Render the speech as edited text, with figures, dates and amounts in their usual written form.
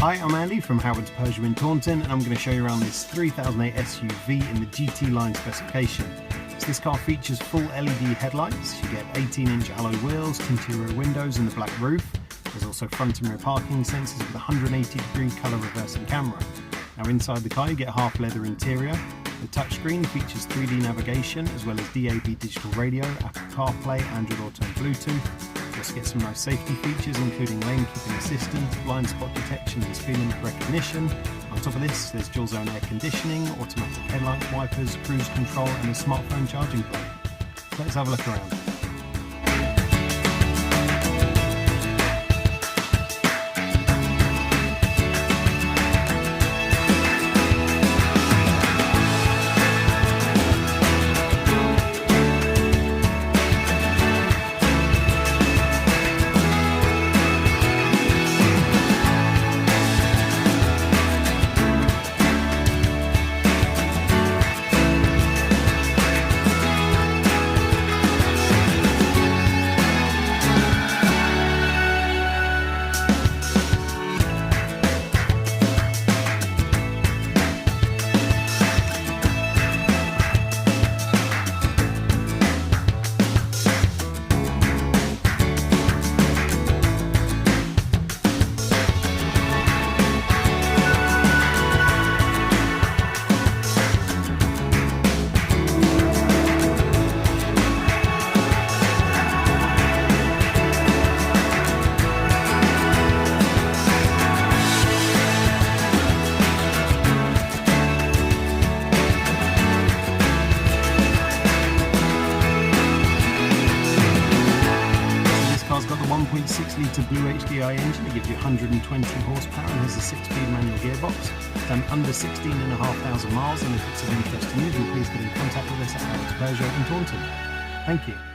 Hi, I'm Andy from Howard's Peugeot in Taunton, and I'm going to show you around this 3008 SUV in the GT line specification. So this car features full LED headlights. You get 18-inch alloy wheels, tinted rear windows and the black roof. There's also front and rear parking sensors with a 180-degree colour reversing camera. Now inside the car you get a half leather interior. The touchscreen features 3D navigation as well as DAB digital radio, Apple CarPlay, Android Auto and Bluetooth. You also get some nice safety features including lane keeping assistance, blind spot detection and speed limit recognition. On top of this there's dual zone air conditioning, automatic headlight wipers, cruise control and a smartphone charging plug. So let's have a look around. It's got the 1.6 litre Blue HDI engine. It gives you 120 horsepower and has a 6-speed manual gearbox. Done under 16,500 miles, and if it's of interest to you, then please get in contact with us at Howard's Peugeot in Taunton. Thank you.